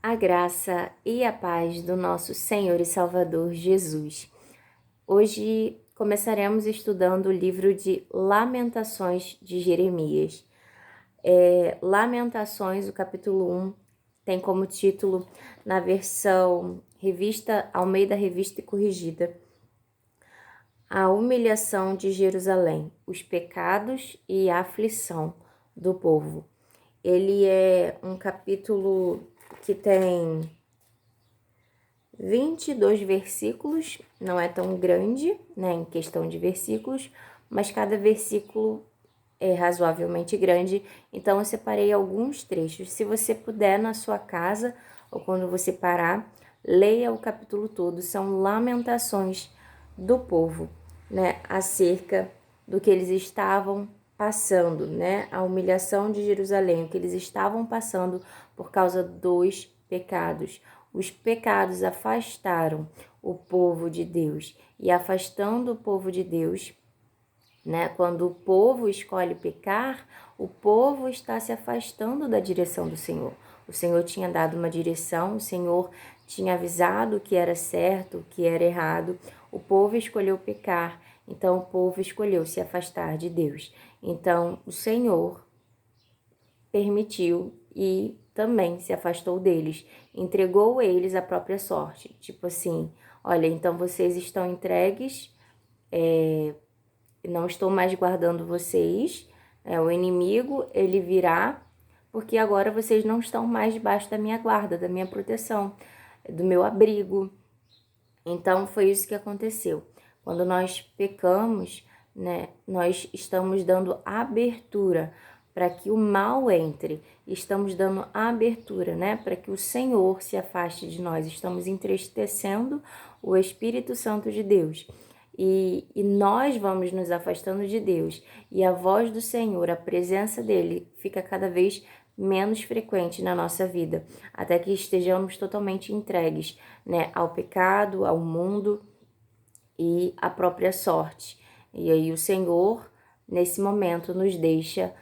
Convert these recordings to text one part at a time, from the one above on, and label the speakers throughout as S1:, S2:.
S1: A graça e a paz do nosso Senhor e Salvador Jesus. Hoje começaremos estudando o livro de Lamentações de Jeremias. Lamentações, o capítulo 1, tem como título, na versão revista Almeida Revista e Corrigida, A humilhação de Jerusalém, os pecados e a aflição do povo. Ele é um capítulo que tem 22 versículos, não é tão grande, né, em questão de versículos, mas cada versículo é razoavelmente grande, então eu separei alguns trechos. Se você puder, na sua casa, ou quando você parar, leia o capítulo todo, são lamentações do povo, né, acerca do que eles estavam passando, né, a humilhação de Jerusalém, o que eles estavam passando por causa dos pecados. Os pecados afastaram o povo de Deus, e afastando o povo de Deus, né? Quando o povo escolhe pecar, o povo está se afastando da direção do Senhor. O Senhor tinha dado uma direção, o Senhor tinha avisado o que era certo, o que era errado. O povo escolheu pecar, então o povo escolheu se afastar de Deus. Então o Senhor permitiu e também se afastou deles, entregou eles à própria sorte. Tipo assim, olha, então vocês estão entregues, não estou mais guardando vocês, o inimigo, ele virá, porque agora vocês não estão mais debaixo da minha guarda, da minha proteção, do meu abrigo. Então, foi isso que aconteceu. Quando nós pecamos, né, nós estamos dando abertura para que o mal entre, estamos dando abertura, né, para que o Senhor se afaste de nós, estamos entristecendo o Espírito Santo de Deus. E nós vamos nos afastando de Deus, e a voz do Senhor, a presença dele, fica cada vez menos frequente na nossa vida, até que estejamos totalmente entregues, né, ao pecado, ao mundo e à própria sorte. E aí o Senhor, nesse momento, nos deixa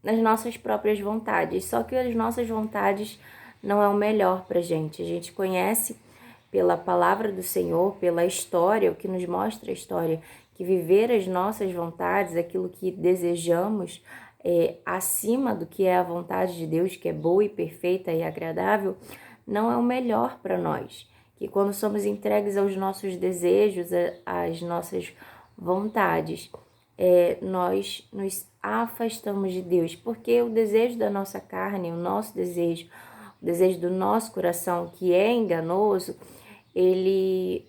S1: nas nossas próprias vontades. Só que as nossas vontades não é o melhor pra gente. A gente conhece pela palavra do Senhor, pela história, o que nos mostra a história, que viver as nossas vontades, aquilo que desejamos, acima do que é a vontade de Deus, que é boa e perfeita e agradável, não é o melhor para nós. Que quando somos entregues aos nossos desejos, às nossas vontades, nós nos afastamos de Deus, porque o desejo da nossa carne, o nosso desejo, o desejo do nosso coração, que é enganoso, ele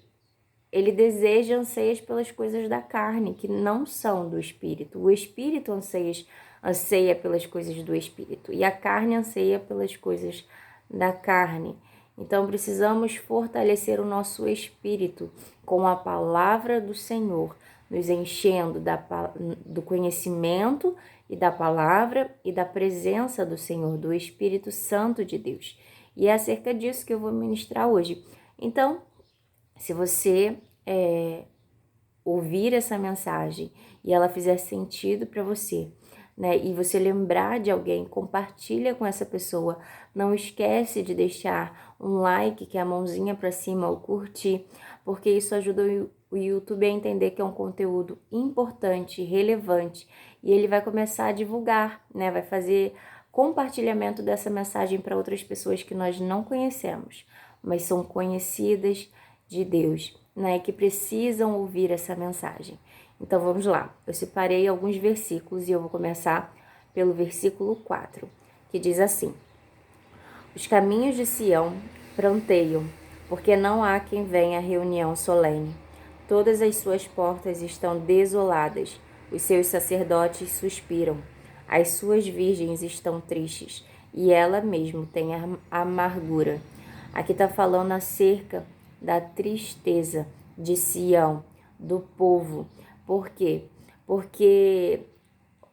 S1: deseja, anseia pelas coisas da carne, que não são do Espírito. O Espírito anseia pelas coisas do Espírito, e a carne anseia pelas coisas da carne. Então, precisamos fortalecer o nosso espírito com a palavra do Senhor, nos enchendo do conhecimento e da palavra e da presença do Senhor, do Espírito Santo de Deus. E é acerca disso que eu vou ministrar hoje. Então, se você ouvir essa mensagem e ela fizer sentido para você, né, e você lembrar de alguém, compartilha com essa pessoa. Não esquece de deixar um like, que é a mãozinha para cima, ou curtir, porque isso ajuda o YouTube a entender que é um conteúdo importante, relevante, e ele vai começar a divulgar, né, vai fazer compartilhamento dessa mensagem para outras pessoas que nós não conhecemos, mas são conhecidas de Deus, né, que precisam ouvir essa mensagem. Então vamos lá, eu separei alguns versículos e eu vou começar pelo versículo 4, que diz assim: Os caminhos de Sião pranteiam, porque não há quem venha à reunião solene. Todas as suas portas estão desoladas, os seus sacerdotes suspiram, as suas virgens estão tristes, e ela mesmo tem amargura. Aqui está falando acerca da tristeza de Sião, do povo. Por quê? Porque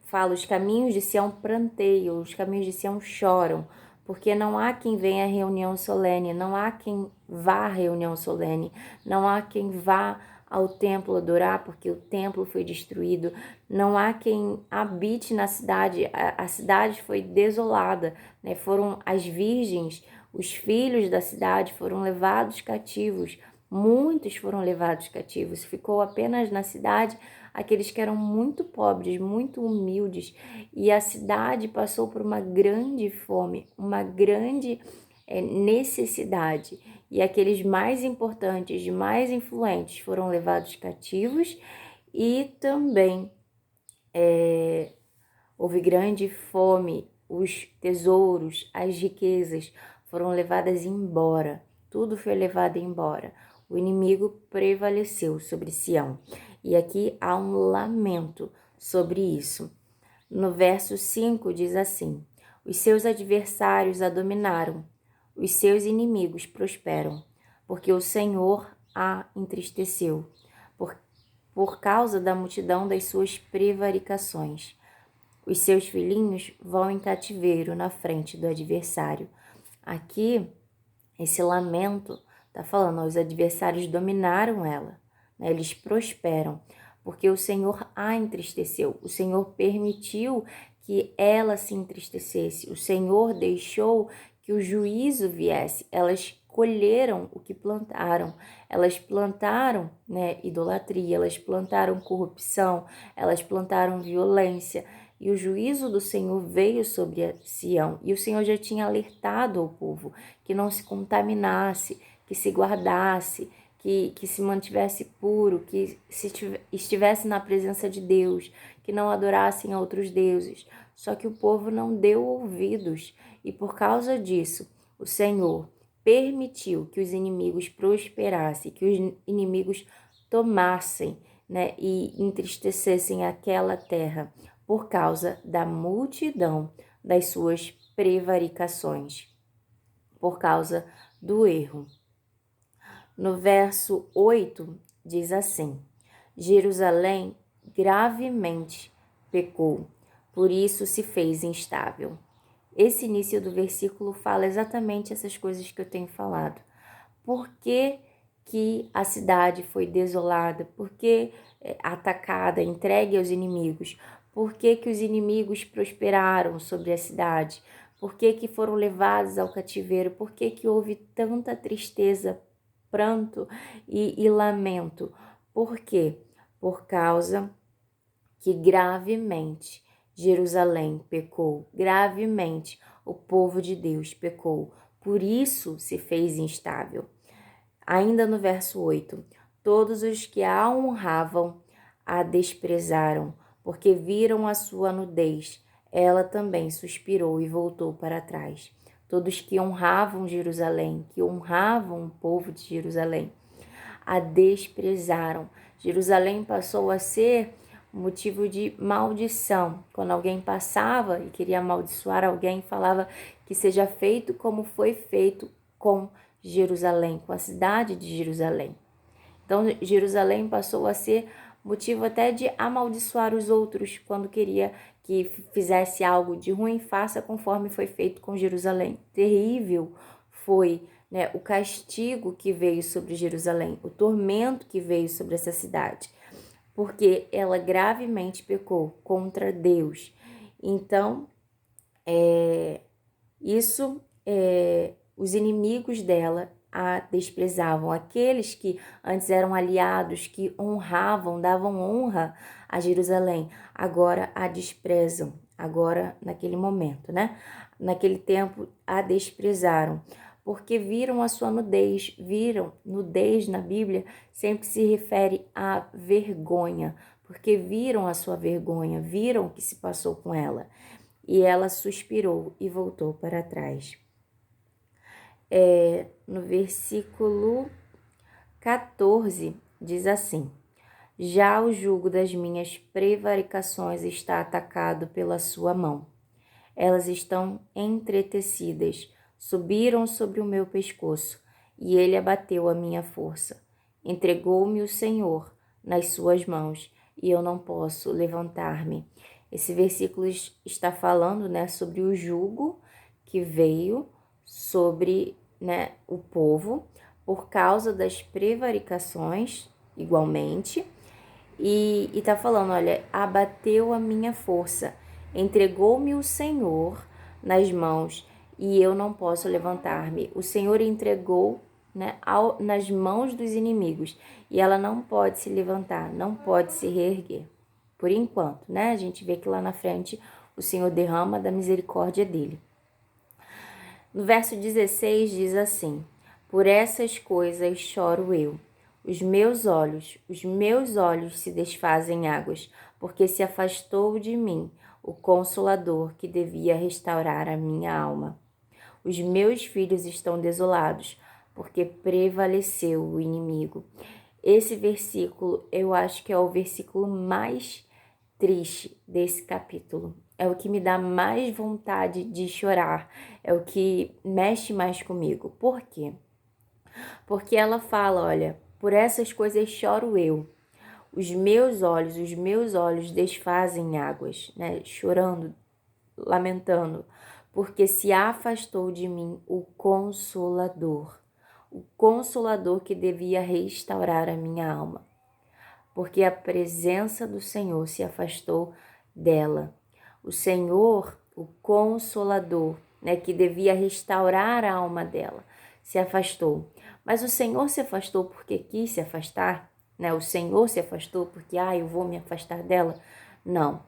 S1: fala, os caminhos de Sião pranteiam, os caminhos de Sião choram, porque não há quem venha à reunião solene, não há quem vá à reunião solene, não há quem vá ao templo adorar, porque o templo foi destruído. Não há quem habite na cidade, a cidade foi desolada, né? Foram as virgens, os filhos da cidade foram levados cativos, muitos foram levados cativos, ficou apenas na cidade aqueles que eram muito pobres, muito humildes, e a cidade passou por uma grande fome, uma grande necessidade, e aqueles mais importantes, mais influentes foram levados cativos, e também houve grande fome, os tesouros, as riquezas foram levadas embora, tudo foi levado embora. O inimigo prevaleceu sobre Sião. E aqui há um lamento sobre isso. No verso 5 diz assim: os seus adversários a dominaram, os seus inimigos prosperam, porque o Senhor a entristeceu, por causa da multidão das suas prevaricações. Os seus filhinhos vão em cativeiro na frente do adversário. Aqui, esse lamento está falando, os adversários dominaram ela, né? Eles prosperam, porque o Senhor a entristeceu, o Senhor permitiu que ela se entristecesse, o Senhor deixou que o juízo viesse, elas colheram o que plantaram, elas plantaram, né, idolatria, elas plantaram corrupção, elas plantaram violência, e o juízo do Senhor veio sobre Sião, e o Senhor já tinha alertado ao povo que não se contaminasse, que se guardasse, que se mantivesse puro, que estivesse na presença de Deus, que não adorassem a outros deuses. Só que o povo não deu ouvidos, e por causa disso, o Senhor permitiu que os inimigos prosperassem, que os inimigos tomassem, né, e entristecessem aquela terra por causa da multidão das suas prevaricações, por causa do erro. No verso 8 diz assim: Jerusalém gravemente pecou, por isso se fez instável. Esse início do versículo fala exatamente essas coisas que eu tenho falado. Por que que a cidade foi desolada? Por que atacada, entregue aos inimigos? Por que que os inimigos prosperaram sobre a cidade? Por que que foram levados ao cativeiro? Por que que houve tanta tristeza, pranto e lamento? Por quê? Por causa que gravemente Jerusalém pecou, gravemente o povo de Deus pecou, por isso se fez instável. Ainda no verso 8, todos os que a honravam a desprezaram, porque viram a sua nudez. Ela também suspirou e voltou para trás. Todos que honravam Jerusalém, que honravam o povo de Jerusalém, a desprezaram. Jerusalém passou a ser motivo de maldição. Quando alguém passava e queria amaldiçoar alguém, falava que seja feito como foi feito com Jerusalém, com a cidade de Jerusalém. Então, Jerusalém passou a ser motivo até de amaldiçoar os outros quando queria que fizesse algo de ruim, faça conforme foi feito com Jerusalém. Terrível foi, né, o castigo que veio sobre Jerusalém, o tormento que veio sobre essa cidade, porque ela gravemente pecou contra Deus. Então, os inimigos dela a desprezavam. Aqueles que antes eram aliados, que honravam, davam honra a Jerusalém, agora a desprezam. Agora, naquele momento, né? Naquele tempo, a desprezaram, porque viram a sua nudez. Viram, nudez na Bíblia sempre se refere à vergonha, porque viram a sua vergonha, viram o que se passou com ela. E ela suspirou e voltou para trás. No versículo 14, diz assim: já o jugo das minhas prevaricações está atacado pela sua mão. Elas estão entretecidas, subiram sobre o meu pescoço, e ele abateu a minha força. Entregou-me o Senhor nas suas mãos, e eu não posso levantar-me. Esse versículo está falando, né, sobre o jugo que veio sobre, né, o povo por causa das prevaricações igualmente. E tá falando, olha, abateu a minha força, entregou-me o Senhor nas mãos e eu não posso levantar-me. O Senhor entregou, né, nas mãos dos inimigos e ela não pode se levantar, não pode se reerguer. Por enquanto, né? A gente vê que lá na frente o Senhor derrama da misericórdia dele. No verso 16 diz assim: por essas coisas choro eu. Os meus olhos se desfazem em águas, porque se afastou de mim o Consolador que devia restaurar a minha alma. Os meus filhos estão desolados, porque prevaleceu o inimigo. Esse versículo, eu acho que é o versículo mais triste desse capítulo. É o que me dá mais vontade de chorar, é o que mexe mais comigo. Por quê? Porque ela fala, olha, por essas coisas choro eu. Os meus olhos desfazem águas, né? Chorando, lamentando, porque se afastou de mim o Consolador que devia restaurar a minha alma, porque a presença do Senhor se afastou dela. O Senhor, o Consolador, né, que devia restaurar a alma dela, se afastou. Mas o Senhor se afastou porque quis se afastar, né? O Senhor se afastou porque, eu vou me afastar dela. Não.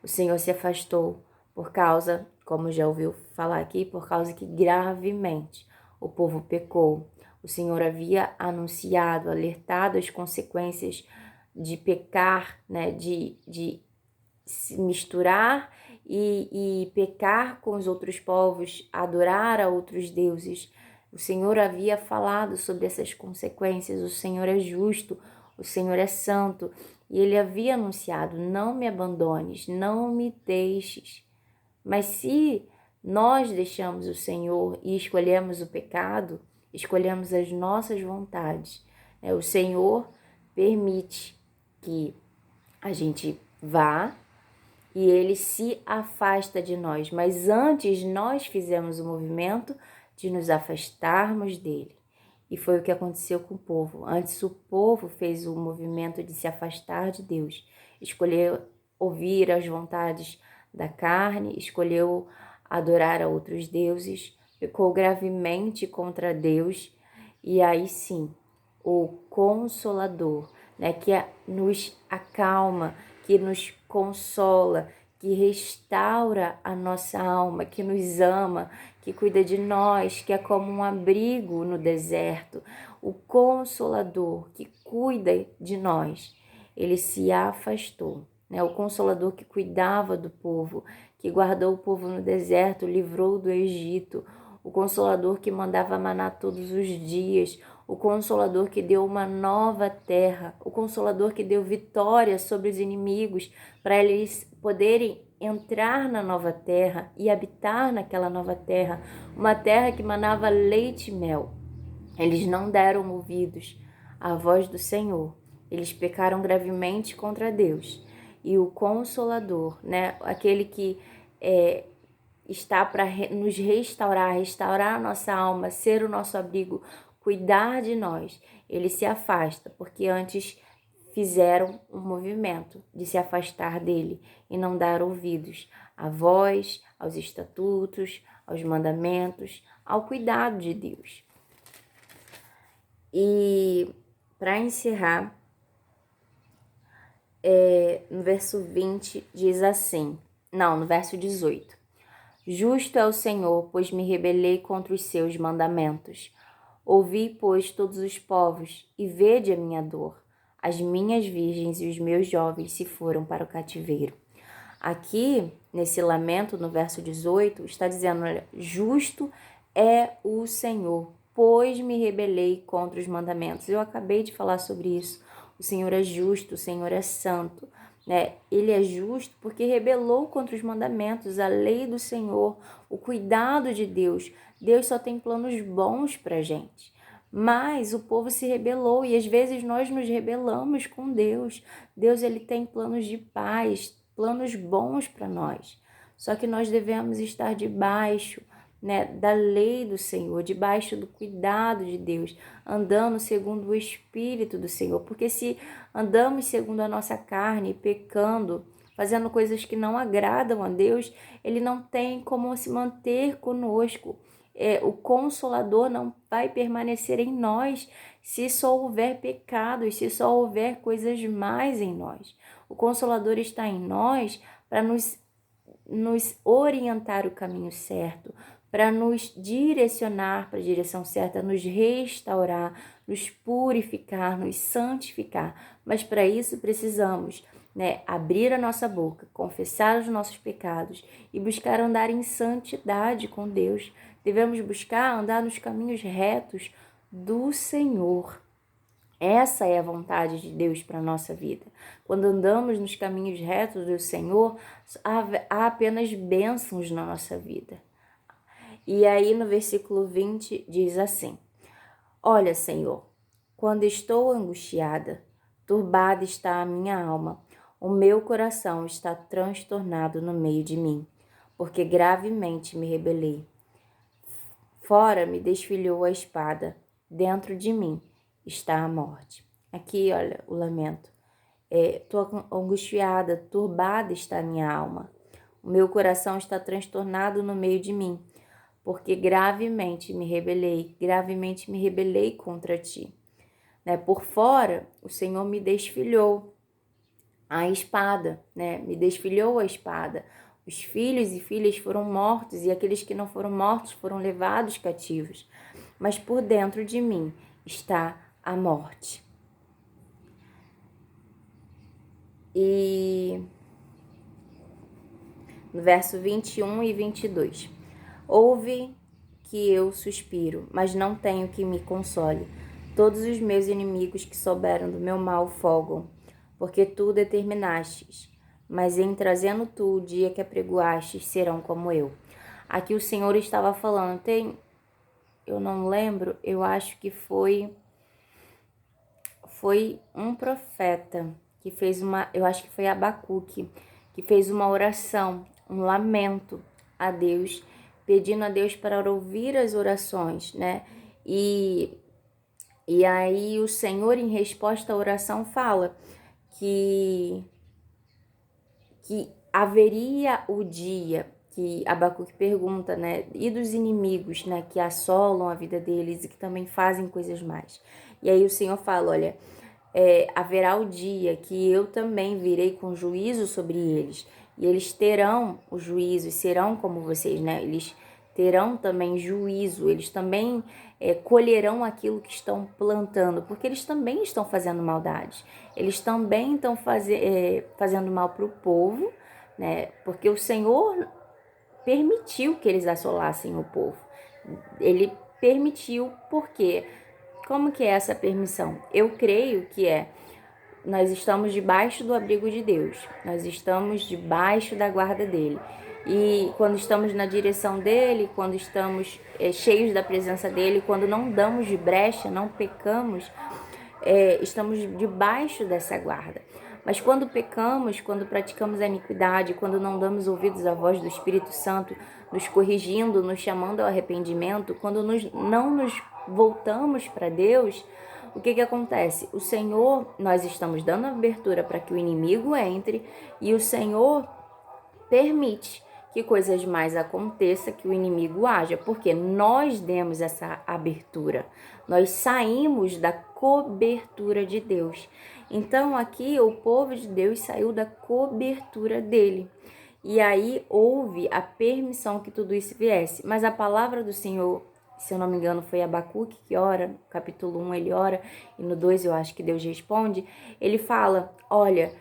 S1: O Senhor se afastou por causa, como já ouviu falar aqui, por causa que gravemente o povo pecou. O Senhor havia anunciado, alertado as consequências de pecar, né, de se misturar e pecar com os outros povos, adorar a outros deuses. O Senhor havia falado sobre essas consequências. O Senhor é justo, o Senhor é santo. E ele havia anunciado: não me abandones, não me deixes. Mas se nós deixamos o Senhor e escolhemos o pecado, escolhemos as nossas vontades, o Senhor permite que a gente vá e ele se afasta de nós. Mas antes nós fizemos o movimento de nos afastarmos dele. E foi o que aconteceu com o povo. Antes o povo fez o movimento de se afastar de Deus. Escolheu ouvir as vontades da carne, escolheu adorar a outros deuses, pecou gravemente contra Deus. E aí sim, o Consolador, né, que nos acalma, que nos consola, que restaura a nossa alma, que nos ama, que cuida de nós, que é como um abrigo no deserto, o Consolador que cuida de nós, ele se afastou, né? O Consolador que cuidava do povo, que guardou o povo no deserto, livrou do Egito, o Consolador que mandava maná todos os dias, o Consolador que deu uma nova terra, o Consolador que deu vitória sobre os inimigos, para eles poderem entrar na nova terra e habitar naquela nova terra, uma terra que manava leite e mel. Eles não deram ouvidos à voz do Senhor, eles pecaram gravemente contra Deus. E o Consolador, né, aquele que está para nos restaurar a nossa alma, ser o nosso abrigo, cuidar de nós, ele se afasta, porque antes fizeram um movimento de se afastar dele e não dar ouvidos à voz, aos estatutos, aos mandamentos, ao cuidado de Deus. E para encerrar, no verso 20 diz assim, no verso 18. Justo é o Senhor, pois me rebelei contra os seus mandamentos. Ouvi, pois, todos os povos, e vede a minha dor. As minhas virgens e os meus jovens se foram para o cativeiro. Aqui, nesse lamento, no verso 18, está dizendo, olha, justo é o Senhor, pois me rebelei contra os mandamentos. Eu acabei de falar sobre isso. O Senhor é justo, o Senhor é santo, né? Ele é justo porque rebelou contra os mandamentos, a lei do Senhor, o cuidado de Deus. Deus só tem planos bons para a gente. Mas o povo se rebelou e às vezes nós nos rebelamos com Deus. Deus, ele tem planos de paz, planos bons para nós. Só que nós devemos estar debaixo, né, da lei do Senhor, debaixo do cuidado de Deus, andando segundo o Espírito do Senhor. Porque se andamos segundo a nossa carne, pecando, fazendo coisas que não agradam a Deus, Ele não tem como se manter conosco. O Consolador não vai permanecer em nós se só houver pecados, se só houver coisas más em nós. O Consolador está em nós para nos orientar o caminho certo, para nos direcionar para a direção certa, nos restaurar, nos purificar, nos santificar. Mas para isso precisamos, né, abrir a nossa boca, confessar os nossos pecados e buscar andar em santidade com Deus. Devemos buscar andar nos caminhos retos do Senhor. Essa é a vontade de Deus para a nossa vida. Quando andamos nos caminhos retos do Senhor, há apenas bênçãos na nossa vida. E aí no versículo 20 diz assim: Olha, Senhor, quando estou angustiada, turbada está a minha alma, o meu coração está transtornado no meio de mim, porque gravemente me rebelei. Fora me desfilhou a espada, dentro de mim está a morte. Aqui, olha, o lamento. Estou angustiada, turbada está a minha alma. O meu coração está transtornado no meio de mim, porque gravemente me rebelei contra ti. Né? Por fora, o Senhor me desfilhou a espada, né? Me desfilhou a espada. Os filhos e filhas foram mortos e aqueles que não foram mortos foram levados cativos. Mas por dentro de mim está a morte. E no verso 21 e 22. Ouve que eu suspiro, mas não tenho que me console. Todos os meus inimigos que souberam do meu mal folgam, porque tu determinastes. Mas em trazendo tu o dia que apregoastes, serão como eu. Aqui o Senhor estava falando, eu não lembro, eu acho que foi um profeta que fez eu acho que foi Abacuque, que fez uma oração, um lamento a Deus, pedindo a Deus para ouvir as orações, né? E aí o Senhor, em resposta à oração, fala que haveria o dia, que Abacuque pergunta, né? E dos inimigos, né? Que assolam a vida deles e que também fazem coisas más. E aí o Senhor fala, olha, haverá o dia que eu também virei com juízo sobre eles. E eles terão o juízo e serão como vocês, né? Eles terão também juízo, eles também colherão aquilo que estão plantando, porque eles também estão fazendo maldade. Eles também estão fazendo mal para o povo, né? Porque o Senhor permitiu que eles assolassem o povo. Ele permitiu porque... Como que é essa permissão? Eu creio que nós estamos debaixo do abrigo de Deus, nós estamos debaixo da guarda dele. E quando estamos na direção dele, quando estamos cheios da presença dele, quando não damos de brecha, não pecamos, estamos debaixo dessa guarda. Mas quando pecamos, quando praticamos a iniquidade, quando não damos ouvidos à voz do Espírito Santo, nos corrigindo, nos chamando ao arrependimento, quando não nos voltamos para Deus, o que acontece? O Senhor, nós estamos dando abertura para que o inimigo entre e o Senhor permite que coisas mais aconteçam, que o inimigo haja, porque nós demos essa abertura, nós saímos da cobertura de Deus. Então aqui o povo de Deus saiu da cobertura dele. E aí houve a permissão que tudo isso viesse. Mas a palavra do Senhor, se eu não me engano, foi Abacuque que ora, no capítulo 1 ele ora, e no 2 eu acho que Deus responde, ele fala, olha,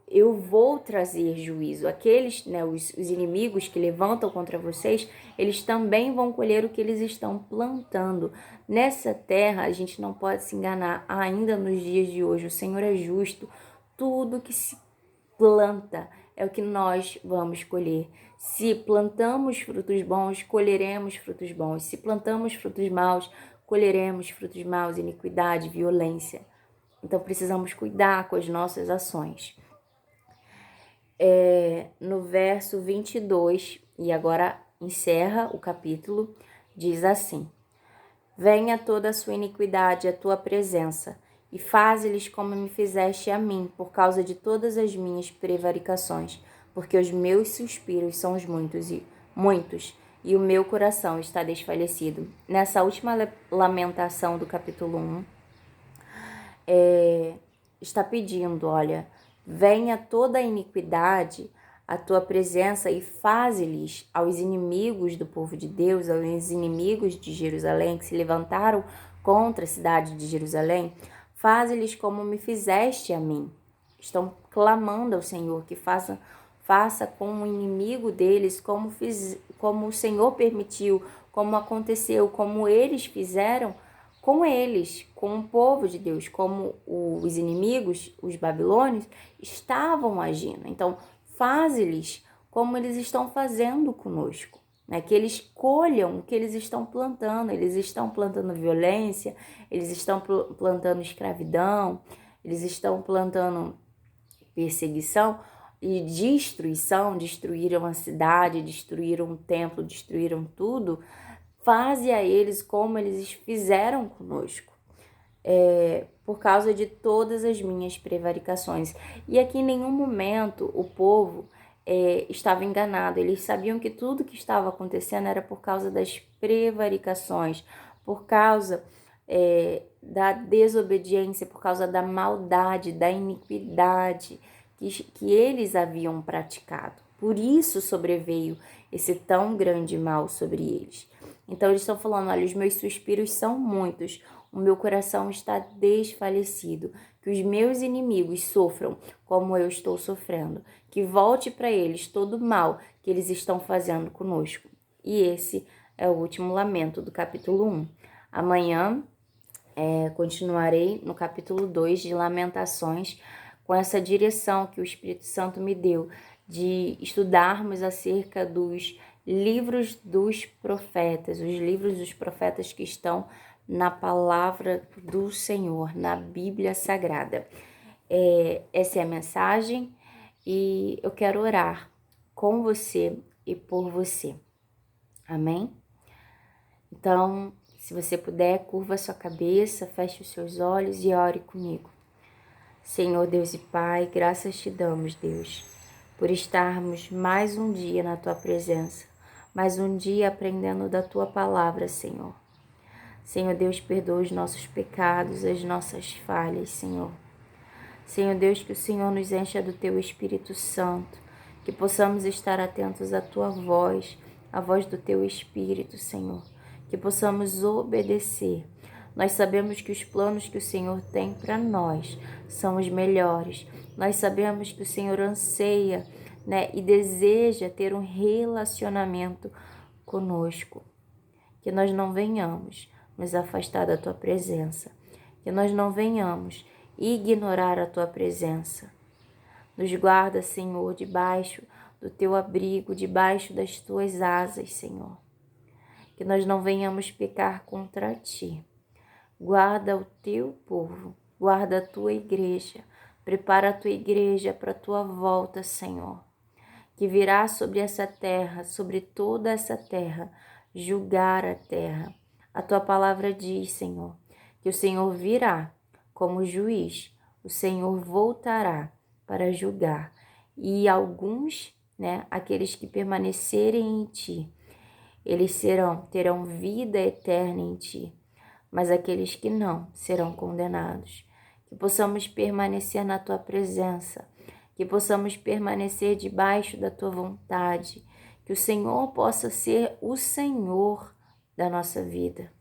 S1: eu vou trazer juízo. Aqueles, né, os inimigos que levantam contra vocês, eles também vão colher o que eles estão plantando. Nessa terra, a gente não pode se enganar, ainda nos dias de hoje, o Senhor é justo. Tudo que se planta é o que nós vamos colher. Se plantamos frutos bons, colheremos frutos bons. Se plantamos frutos maus, colheremos frutos maus, iniquidade, violência. Então precisamos cuidar com as nossas ações. No verso 22, e agora encerra o capítulo, diz assim: venha toda a sua iniquidade à tua presença, e faze-lhes como me fizeste a mim, por causa de todas as minhas prevaricações, porque os meus suspiros são os muitos, e o meu coração está desfalecido. Nessa última lamentação do capítulo 1, está pedindo, olha, venha toda a iniquidade à tua presença e faze-lhes aos inimigos do povo de Deus, aos inimigos de Jerusalém, que se levantaram contra a cidade de Jerusalém, faze-lhes como me fizeste a mim. Estão clamando ao Senhor que faça com o inimigo deles como o Senhor permitiu, como aconteceu, como eles fizeram com eles, com o povo de Deus, como os inimigos, os babilônios, estavam agindo. Então, faze-lhes como eles estão fazendo conosco, né? Que eles colham o que eles estão plantando violência, eles estão plantando escravidão, eles estão plantando perseguição e destruição, destruíram a cidade, destruíram o templo, destruíram tudo. Faze a eles como eles fizeram conosco, por causa de todas as minhas prevaricações. E aqui em nenhum momento o povo estava enganado. Eles sabiam que tudo que estava acontecendo era por causa das prevaricações, por causa da desobediência, por causa da maldade, da iniquidade que eles haviam praticado. Por isso sobreveio esse tão grande mal sobre eles. Então eles estão falando, olha, os meus suspiros são muitos, o meu coração está desfalecido, que os meus inimigos sofram como eu estou sofrendo, que volte para eles todo o mal que eles estão fazendo conosco. E esse é o último lamento do capítulo 1. Amanhã continuarei no capítulo 2 de Lamentações, com essa direção que o Espírito Santo me deu, de estudarmos acerca dos livros dos profetas, os livros dos profetas que estão na palavra do Senhor, na Bíblia Sagrada. Essa é a mensagem e eu quero orar com você e por você. Amém? Então, se você puder, curva a sua cabeça, feche os seus olhos e ore comigo. Senhor Deus e Pai, graças te damos, Deus, por estarmos mais um dia na Tua presença, mais um dia aprendendo da Tua palavra, Senhor. Senhor Deus, perdoa os nossos pecados, as nossas falhas, Senhor. Senhor Deus, que o Senhor nos encha do Teu Espírito Santo, que possamos estar atentos à Tua voz, à voz do Teu Espírito, Senhor, que possamos obedecer. Nós sabemos que os planos que o Senhor tem para nós são os melhores. Nós sabemos que o Senhor anseia, e deseja ter um relacionamento conosco. Que nós não venhamos nos afastar da Tua presença. Que nós não venhamos ignorar a Tua presença. Nos guarda, Senhor, debaixo do Teu abrigo, debaixo das Tuas asas, Senhor. Que nós não venhamos pecar contra Ti. Guarda o Teu povo, guarda a Tua igreja, prepara a Tua igreja para a Tua volta, Senhor, que virá sobre essa terra, sobre toda essa terra, julgar a terra. A Tua palavra diz, Senhor, que o Senhor virá como juiz, o Senhor voltará para julgar, e alguns, aqueles que permanecerem em Ti, eles terão vida eterna em Ti. Mas aqueles que não serão condenados. Que possamos permanecer na Tua presença, que possamos permanecer debaixo da Tua vontade, que o Senhor possa ser o Senhor da nossa vida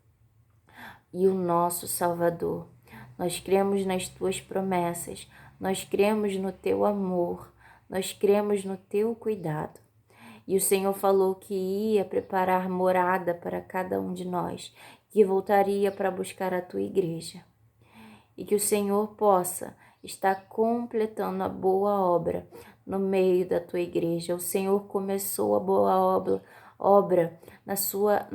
S1: e o nosso Salvador. Nós cremos nas Tuas promessas, nós cremos no Teu amor, nós cremos no Teu cuidado. E o Senhor falou que ia preparar morada para cada um de nós, que voltaria para buscar a Tua igreja. E que o Senhor possa estar completando a boa obra no meio da Tua igreja. O Senhor começou a boa obra na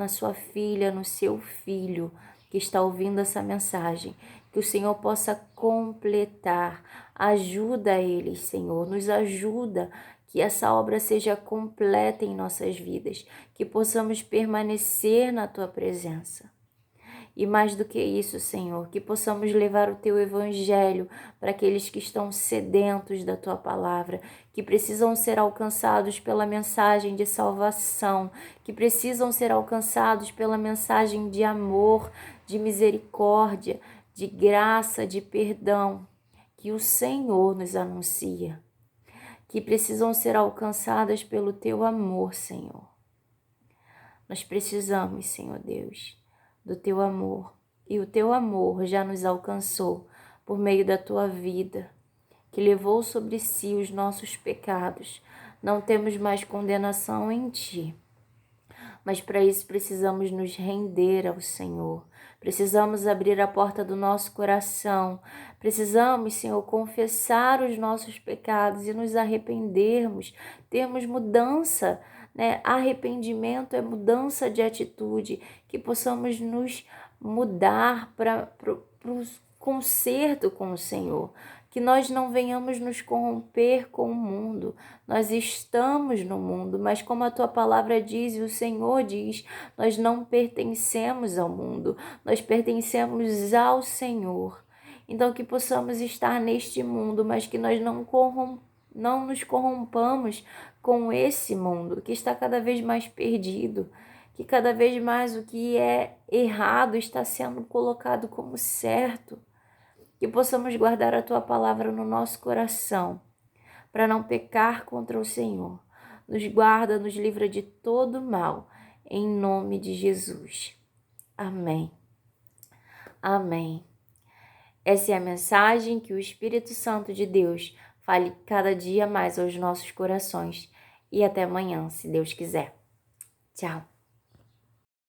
S1: sua filha, no seu filho, que está ouvindo essa mensagem. Que o Senhor possa completar. Ajuda eles, Senhor, nos ajuda, que essa obra seja completa em nossas vidas, que possamos permanecer na Tua presença. E mais do que isso, Senhor, que possamos levar o Teu Evangelho para aqueles que estão sedentos da Tua palavra, que precisam ser alcançados pela mensagem de salvação, que precisam ser alcançados pela mensagem de amor, de misericórdia, de graça, de perdão, que o Senhor nos anuncia, que precisam ser alcançadas pelo Teu amor, Senhor. Nós precisamos, Senhor Deus, do Teu amor, e o Teu amor já nos alcançou por meio da Tua vida, que levou sobre si os nossos pecados. Não temos mais condenação em Ti, mas para isso precisamos nos render ao Senhor. Precisamos abrir a porta do nosso coração. Precisamos, Senhor, confessar os nossos pecados e nos arrependermos, termos mudança, né? Arrependimento é mudança de atitude, que possamos nos mudar para o conserto com o Senhor, que nós não venhamos nos corromper com o mundo. Nós estamos no mundo, mas como a Tua palavra diz e o Senhor diz, nós não pertencemos ao mundo, nós pertencemos ao Senhor. Então que possamos estar neste mundo, mas que nós não nos corrompamos com esse mundo, que está cada vez mais perdido, que cada vez mais o que é errado está sendo colocado como certo. Que possamos guardar a Tua palavra no nosso coração, para não pecar contra o Senhor. Nos guarda, nos livra de todo mal, em nome de Jesus. Amém. Amém. Essa é a mensagem, que o Espírito Santo de Deus fale cada dia mais aos nossos corações. E até amanhã, se Deus quiser. Tchau.